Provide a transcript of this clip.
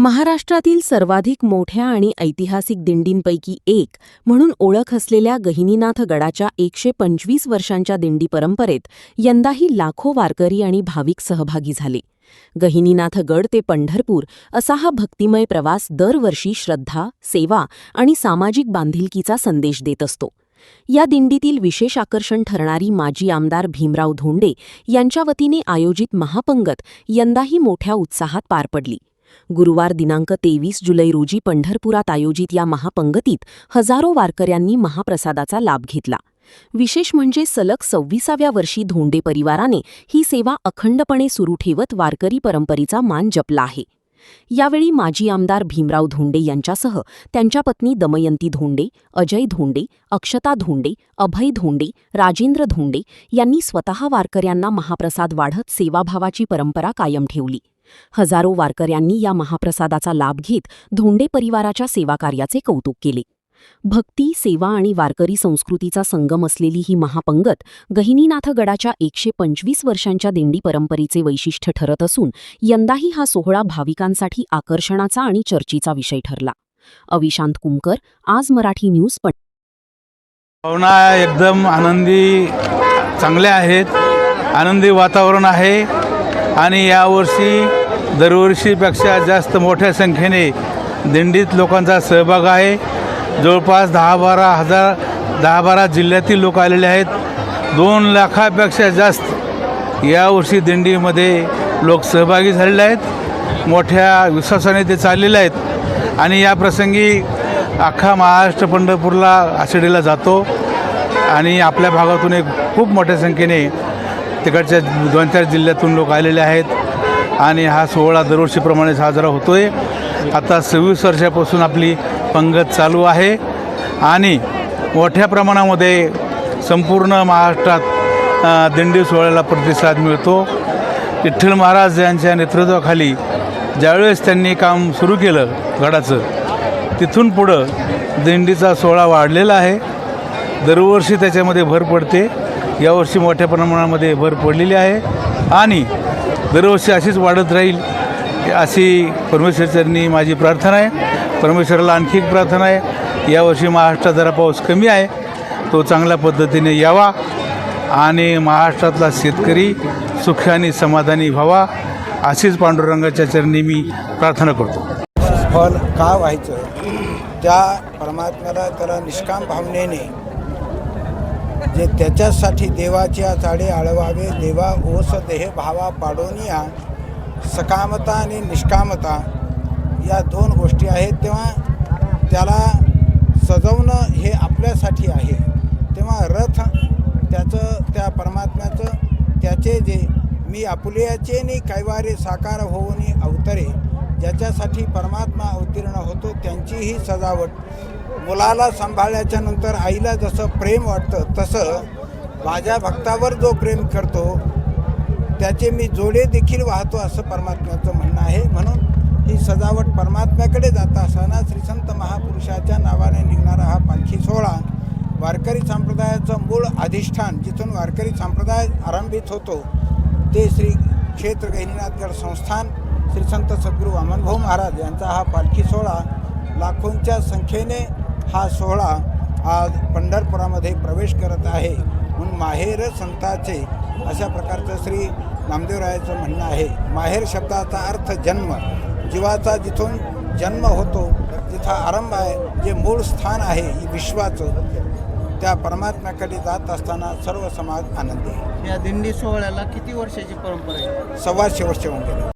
महाराष्ट्रातील सर्वाधिक मोठ्या आणि ऐतिहासिक दिंडींपैकी एक म्हणून ओळख असलेल्या गहिनीनाथ गडाच्या 125 वर्षांच्या दिंडी परंपरेत यंदाही लाखो वारकरी आणि भाविक सहभागी झाले. गहिनीनाथ गड ते पंढरपूर असा हा भक्तिमय प्रवास दरवर्षी श्रद्धा, सेवा आणि सामाजिक बांधिलकीचा संदेश देत असतो. या दिंडीतील विशेष आकर्षण ठरणारी माजी आमदार भीमराव धोंडे यांच्या वतीने आयोजित महापंगत यंदाही मोठ्या उत्साहात पार पडली. गुरुवार दिनांक 23 जुलै रोजी पंढरपुरात आयोजित या महापंगतीत हजारो वारकऱ्यांनी महाप्रसादाचा लाभ घेतला. विशेष म्हणजे सलग 26व्या वर्षी धोंडे परिवाराने ही सेवा अखंडपणे सुरू ठेवत वारकरी परंपरेचा मान जपला आहे. यावेळी माजी आमदार भीमराव धोंडे यांच्यासह त्यांच्या पत्नी दमयंती धोंडे, अजय धोंडे, अक्षता धोंडे, अभय धोंडे, राजेंद्र धोंडे यांनी स्वतः वारकऱ्यांना महाप्रसाद वाढत सेवाभावाची परंपरा कायम ठेवली. हजारो वारकऱ्यांनी या महाप्रसादाचा लाभ घेत धोंडे परिवाराच्या सेवाकार्याचे कौतुक केले. भक्ती, सेवा आणि वारकरी संस्कृतीचा संगम असलेली ही महापंगत गहिनीनाथ गडाच्या 125 वर्षांच्या दिंडी परंपरेचे वैशिष्ट्य ठरत असून यंदाही हा सोहळा भाविकांसाठी आकर्षणाचा आणि चर्चेचा विषय ठरला. अविशांत कुमकर, आज मराठी न्यूज. भावना एकदम आनंदी चांगल्या आहेत, आनंदी वातावरण आहे आणि यावर्षी दरवर्षीपेक्षा जास्त मोठ्या संख्येने दिंडीत लोकांचा सहभाग आहे. जवळपास 10-12 जिल्ह्यातील लोक आलेले आहेत. 2 लाखापेक्षा जास्त यावर्षी दिंडीमध्ये लोक सहभागी झालेले आहेत. मोठ्या विश्वासाने ते चाललेले आहेत आणि या प्रसंगी अख्खा महाराष्ट्र पंढरपूरला आषाढीला जातो आणि आपल्या भागातून एक खूप मोठ्या संख्येने तिकडच्या 2-4 जिल्ह्यातून लोक आलेले आहेत आणि हा सोहळा दरवर्षीप्रमाणे साजरा होतो आहे. आता 26 वर्षापासून आपली पंगत चालू आहे आणि मोठ्या प्रमाणामध्ये संपूर्ण महाराष्ट्रात दिंडी सोहळ्याला प्रतिसाद मिळतो. विठ्ठल महाराज यांच्या नेतृत्वाखाली ज्यावेळेस त्यांनी काम सुरू केलं गडाचं, तिथून पुढं दिंडीचा सोहळा वाढलेला आहे. दरवर्षी त्याच्यामध्ये भर पडते. यावर्षी मोठ्या प्रमाणामध्ये भर पडलेली आहे आणि दरवर्षी अशीच वाढत राहील अशी परमेश्वरचरणी माझी प्रार्थना आहे. परमेश्वराला आणखी एक प्रार्थना आहे, यावर्षी महाराष्ट्रात जरा पाऊस कमी आहे, तो चांगल्या पद्धतीने यावा आणि महाराष्ट्रातला शेतकरी सुखी आणि समाधानी व्हावा अशीच पांडुरंगाच्या चरणी मी प्रार्थना करतो. फल का व्हायचं, त्या परमात्म्याला त्याला निष्काम भावनेने जे त्याच्यासाठी देवाच्या चाडे आळवावे, देवा ओस देह भावा पाडोनिया, सकामता आणि निष्कामता या 2 गोष्टी आहेत. तेव्हा त्याला सजवणं हे आपल्यासाठी आहे. तेव्हा रथ त्याचं, त्या परमात्म्याचं, त्याचे जे मी आपुल्याचे नि कैवारे साकार होऊनी अवतरे, ज्याच्यासाठी परमात्मा अवतीर्ण होतो त्यांची ही सजावट. मुलाला सांभाळल्याच्या नंतर आईला जसं प्रेम वाटतं तसं माझ्या भक्तावर जो प्रेम करतो त्याचे मी जोडे देखील वाहतो असं परमात्म्याचं म्हणणं आहे. म्हणून ही सजावट परमात्म्याकडे जात असताना श्री संत महापुरुषाच्या नावाने निघणारा हा पालखी सोहळा वारकरी संप्रदायाचं मूळ अधिष्ठान, जिथून वारकरी संप्रदाय आरंभित होतो ते श्री क्षेत्र गहिनीनाथगड संस्थान श्री संत सद्गुरू वामनभाऊ महाराज यांचा हा पालखी सोहळा, लाखोंच्या संख्येने हा सोहळा आज पंढरपुरामध्ये प्रवेश करत आहे. म्हणून माहेर संताचे अशा प्रकारचं श्री नामदेवरायाचं म्हणणं आहे. माहेर शब्दाचा अर्थ जन्म, जीवाचा जिथून जन्म होतो, जिथं आरंभ आहे, जे मूळ स्थान आहे विश्वाचं, त्या परमात्म्याकडे जात असताना सर्व समाज आनंदी आहे. या दिंडी सोहळ्याला किती वर्षाची परंपरा आहे? 125 वर्ष होऊन गेले.